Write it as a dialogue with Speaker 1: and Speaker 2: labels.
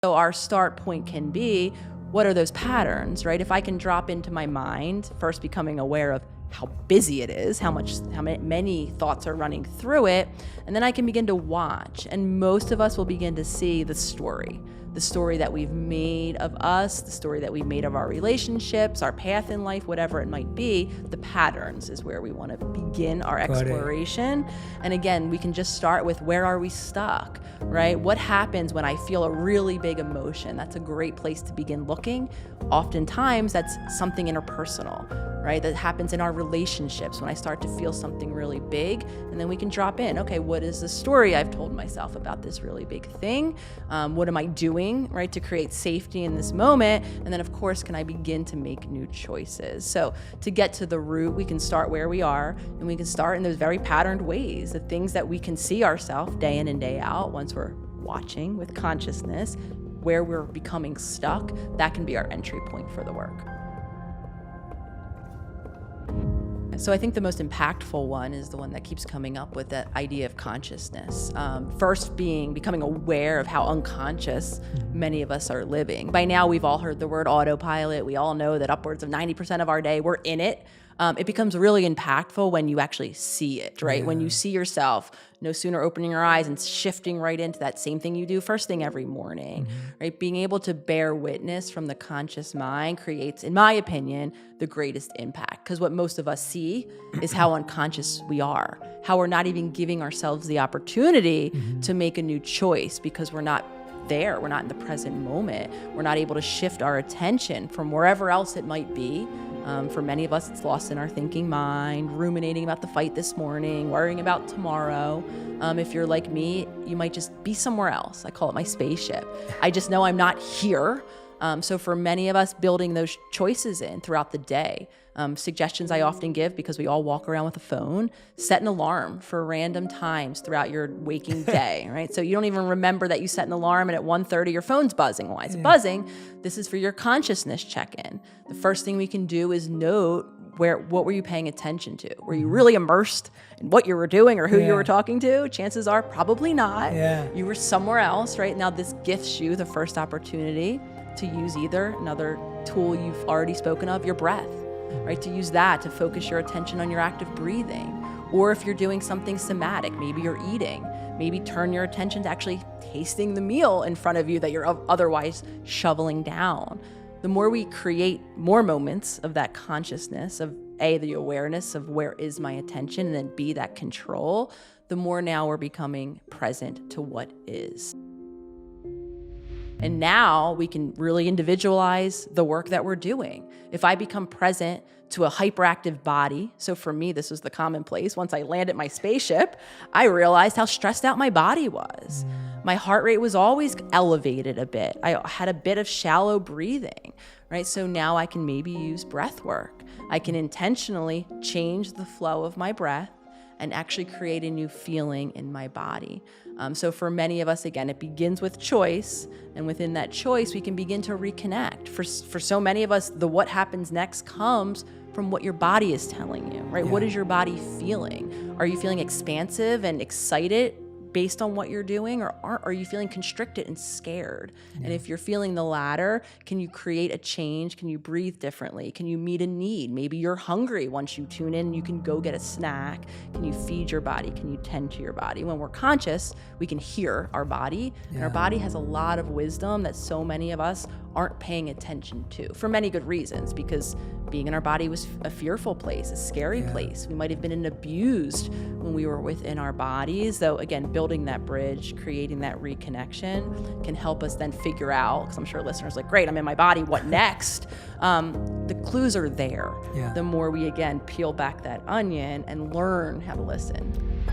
Speaker 1: So our start point can be, what are those patterns, right? If I can drop into my mind, first becoming aware of how busy it is, how many thoughts are running through it, and then I can begin to watch. And most of us will begin to see the story that we've made of us, the story that we've made of our relationships, our path in life, whatever it might be. The patterns is where we want to begin our exploration. And again, we can just start with, where are we stuck, right? What happens when I feel a really big emotion? That's a great place to begin looking. Oftentimes, that's something interpersonal, right? That happens in our relationships when I start to feel something really big, and then we can drop in, okay, what is the story I've told myself about this really big thing? What am I doing, right, to create safety in this moment? And then of course, can I begin to make new choices? So to get to the root, we can start where we are, and we can start in those very patterned ways, the things that we can see ourselves day in and day out. Once we're watching with consciousness, where we're becoming stuck, that can be our entry point for the work. So I think the most impactful one is the one that keeps coming up with that idea of consciousness. First becoming aware of how unconscious many of us are living. By now, we've all heard the word autopilot. We all know that upwards of 90% of our day, we're in it. It becomes really impactful when you actually see it, right? Yeah. When you see yourself, no sooner opening your eyes and shifting right into that same thing you do first thing every morning, right? Being able to bear witness from the conscious mind creates, in my opinion, the greatest impact. Because what most of us see is how unconscious we are, how we're not even giving ourselves the opportunity to make a new choice because we're not there. We're not in the present moment. We're not able to shift our attention from wherever else it might be. For many of us, it's lost in our thinking mind, ruminating about the fight this morning, worrying about tomorrow. If you're like me, you might just be somewhere else. I call it my spaceship. I just know I'm not here. So for many of us, building those choices in throughout the day, suggestions I often give, because we all walk around with a phone, set an alarm for random times throughout your waking day, right? So you don't even remember that you set an alarm, and at 1:30 your phone's buzzing. Why is it buzzing? This is for your consciousness check-in. The first thing we can do is note what were you paying attention to? Were you really immersed in what you were doing or who you were talking to? Chances are probably not. You were somewhere else, right? Now this gifts you the first opportunity to use either another tool you've already spoken of, your breath, right? To use that to focus your attention on your active breathing. Or if you're doing something somatic, maybe you're eating, maybe turn your attention to actually tasting the meal in front of you that you're otherwise shoveling down. The more we create more moments of that consciousness, of A, the awareness of where is my attention, and then B, that control, the more now we're becoming present to what is. And now we can really individualize the work that we're doing. If I become present to a hyperactive body, so for me, this was the commonplace. Once I landed my spaceship, I realized how stressed out my body was. My heart rate was always elevated a bit. I had a bit of shallow breathing, right? So now I can maybe use breath work. I can intentionally change the flow of my breath and actually create a new feeling in my body. So for many of us, again, it begins with choice, and within that choice, we can begin to reconnect. For so many of us, the what happens next comes from what your body is telling you, right? What is your body feeling? Are you feeling expansive and excited based on what you're doing, or are you feeling constricted and scared? And if you're feeling the latter, can you create a change? Can you breathe differently? Can you meet a need? Maybe you're hungry. Once you tune in, you can go get a snack. Can you feed your body? Can you tend to your body? When we're conscious, we can hear our body, and our body has a lot of wisdom that so many of us aren't paying attention to, for many good reasons, because being in our body was a fearful place, a scary place. We might have been abused when we were within our bodies. Though again, building that bridge, creating that reconnection can help us then figure out, because I'm sure listeners are like, great, I'm in my body, what next? The clues are there. The more we, again, peel back that onion and learn how to listen.